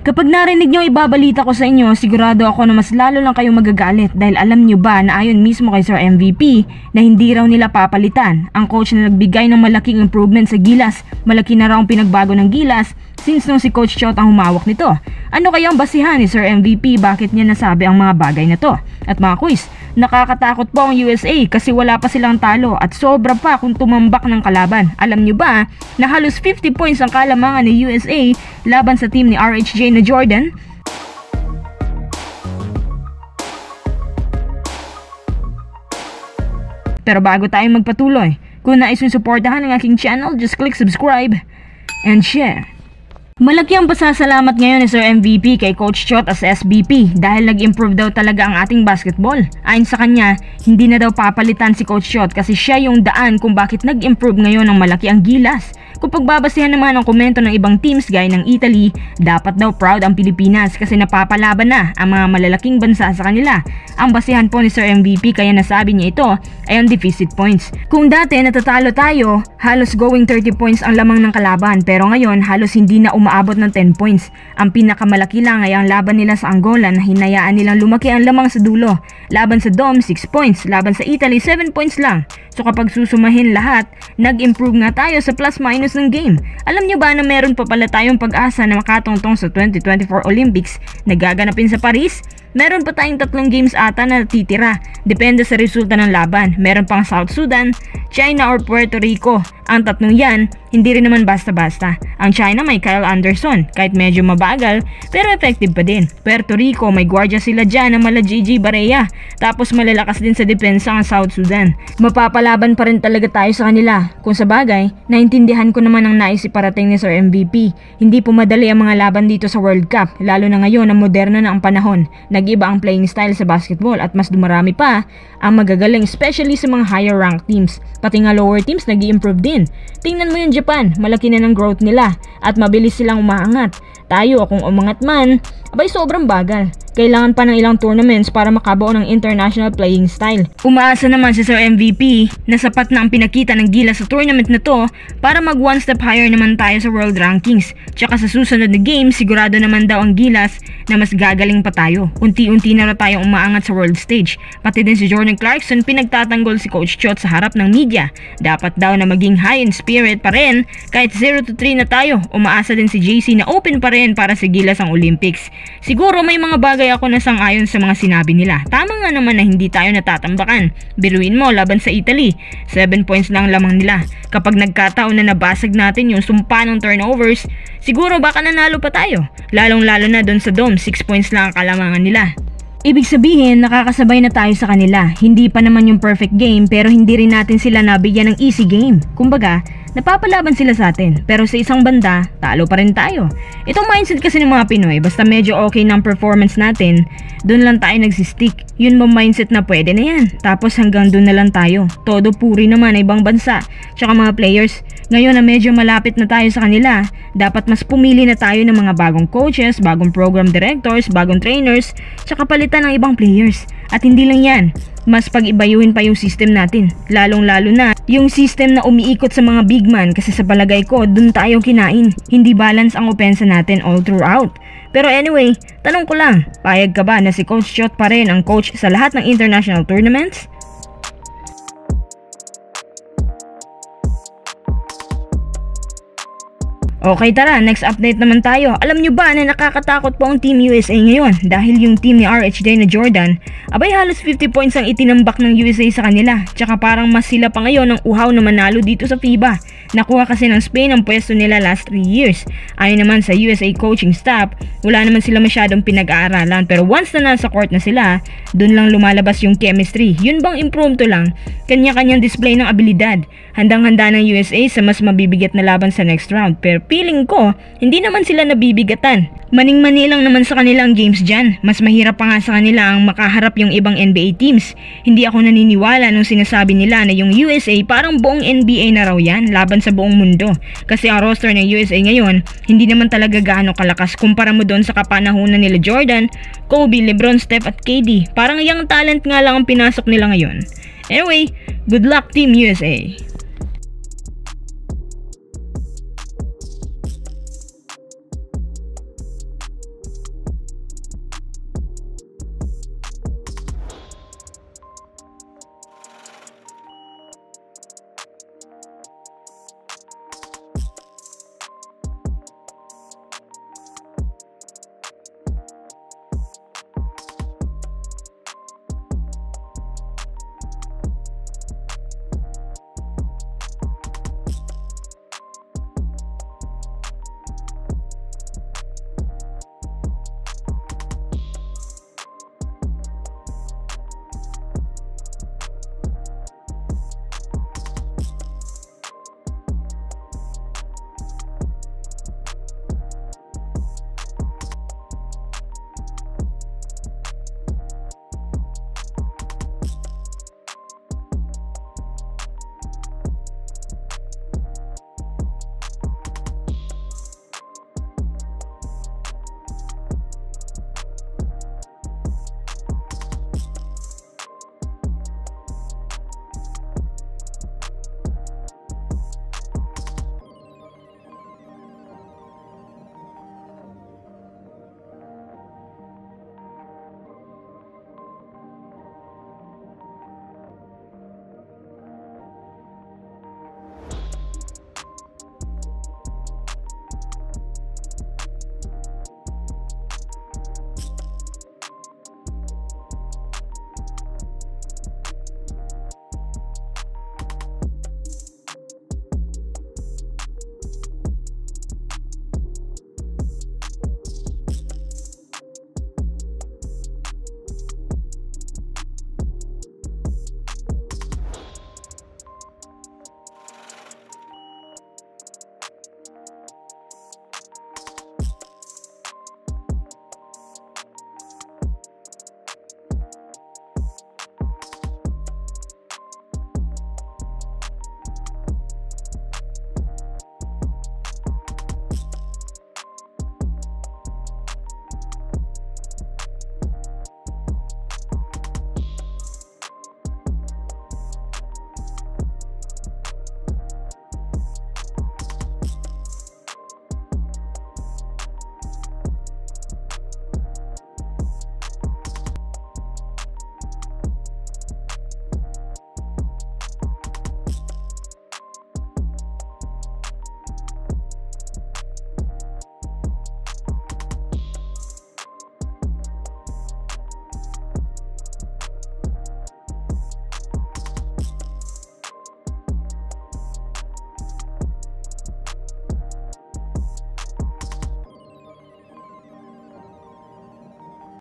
Kapag narinig nyo ibabalita ko sa inyo, sigurado ako na mas lalo lang kayong magagalit dahil alam nyo ba na ayon mismo kay Sir MVP na hindi raw nila papalitan ang coach na nagbigay ng malaking improvement sa Gilas. Malaki na raw ang pinagbago ng Gilas since nung si Coach Chot ang humawak nito. Ano kaya ang basihan ni Sir MVP bakit niya nasabi ang mga bagay na to? At mga quiz, nakakatakot po ang USA kasi wala pa silang talo at sobra pa kung tumambak ng kalaban. Alam nyo ba na halos 50 points ang kalamangan ni USA laban sa team ni RHJ na Jordan? Pero bago tayo magpatuloy, kung nais mong suportahan ang aking channel, just click subscribe and share. Malaki ang pasasalamat ngayon ni Sir MVP kay Coach Chot as SBP dahil nag-improve daw talaga ang ating basketball. Ayon sa kanya, hindi na daw papalitan si Coach Chot kasi siya yung daan kung bakit nag-improve ngayon ng malaki ang Gilas. Kung pagbabasihan naman ang komento ng ibang teams gaya ng Italy, dapat daw proud ang Pilipinas kasi napapalaban na ang mga malalaking bansa sa kanila. Ang basihan po ni Sir MVP kaya nasabi niya ito ay ang deficit points. Kung dati natatalo tayo, halos going 30 points ang lamang ng kalaban pero ngayon halos hindi na umaabot ng 10 points. Ang pinakamalaki lang ay ang laban nila sa Angola na hinayaan nilang lumaki ang lamang sa dulo. Laban sa Dome 6 points, laban sa Italy 7 points lang. So kapag susumahin lahat, nag-improve nga tayo sa plus-minus ng game. Alam nyo ba na meron pa pala tayong pag-asa na makatungtong sa 2024 Olympics na gaganapin sa Paris? Meron pa tayong 3 games ata na titira. Depende sa resulta ng laban. Meron pang South Sudan, China or Puerto Rico. Ang 3 yan, hindi rin naman basta-basta. Ang China may Kyle Anderson, kahit medyo mabagal, pero effective pa din. Puerto Rico, may gwardiya sila dyan na mala Gigi Barea. Tapos malalakas din sa depensa ang South Sudan. Mapapalaban pa rin talaga tayo sa kanila. Kung sa bagay, naintindihan ko naman ang nais iparating ni Sir MVP. Hindi po madali ang mga laban dito sa World Cup, lalo na ngayon na moderno na ang panahon. Nag-iba ang playing style sa basketball at mas dumarami pa ang magagaling especially sa mga higher ranked teams. Pati nga lower teams nag-i-improve din. Tingnan mo yung Japan, malaki na ng growth nila at mabilis silang umaangat. Tayo kung umangat man, abay sobrang bagal. Kailangan pa ng ilang tournaments para makabuo ng international playing style. Umaasa naman si Sir MVP na sapat na ang pinakita ng Gilas sa tournament na to para mag one step higher naman tayo sa world rankings. Tsaka sa susunod na game, sigurado naman daw ang Gilas na mas gagaling pa tayo. Unti-unti na raw tayong umaangat sa world stage. Pati din si Jordan Clarkson pinagtatanggol si Coach Chot sa harap ng media. Dapat daw na maging high in spirit pa rin kahit 0-3 na tayo. Umaasa din si JC na open pa rin para sa Gilas ang Olympics. Siguro may mga bagay ako na sang-ayon sa mga sinabi nila. Tama nga naman na hindi tayo natatambakan. Biruin mo laban sa Italy, 7 points lang lamang nila. Kapag nagkataon na nabasag natin yung sumpa ng turnovers, siguro baka nanalo pa tayo. Lalong-lalo na doon sa Dome, 6 points lang ang kalamangan nila. Ibig sabihin, nakakasabay na tayo sa kanila. Hindi pa naman yung perfect game pero hindi rin natin sila nabigyan ng easy game. Kumbaga, napapalaban sila sa atin pero sa isang banda, talo pa rin tayo. Itong mindset kasi ng mga Pinoy, basta medyo okay ng performance natin, doon lang tayo nagsistick. Yun mo mindset na pwede na yan. Tapos hanggang doon na lang tayo. Todo puri naman ay ibang bansa. Tsaka mga players, ngayon na medyo malapit na tayo sa kanila, dapat mas pumili na tayo ng mga bagong coaches, bagong program directors, bagong trainers, tsaka palitan ng ibang players. At hindi lang yan, mas pag-ibayuhin pa yung system natin. Lalong-lalo na yung system na umiikot sa mga big man kasi sa palagay ko, dun tayo kinain. Hindi balance ang opensa natin all throughout. Pero anyway, tanong ko lang, payag ka ba na si Coach Chot pa rin ang coach sa lahat ng international tournaments? Okay tara, next update naman tayo. Alam nyo ba na nakakatakot po ang Team USA ngayon dahil yung team ni RHJ na Jordan, abay halos 50 points ang itinambak ng USA sa kanila. Tsaka parang mas sila pa ngayon ang uhaw na manalo dito sa FIBA. Nakuha kasi ng Spain ang pwesto nila last 3 years. Ayon naman sa USA coaching staff, wala naman sila masyadong pinag-aaralan pero once na nasa court na sila, dun lang lumalabas yung chemistry. Yun bang impromptu lang? Kanya-kanyang display ng abilidad. Handang-handa ng USA sa mas mabibigat na laban sa next round pero feeling ko, hindi naman sila nabibigatan. Maning-mani lang naman sa kanila ang games dyan. Mas mahirap pa nga sa kanila ang makaharap yung ibang NBA teams. Hindi ako naniniwala nung sinasabi nila na yung USA parang buong NBA na raw yan laban sa buong mundo. Kasi ang roster ng USA ngayon, hindi naman talaga gaano kalakas kumpara mo doon sa kapanahunan nila Jordan, Kobe, LeBron, Steph at KD. Parang young talent nga lang ang pinasok nila ngayon. Anyway, good luck Team USA!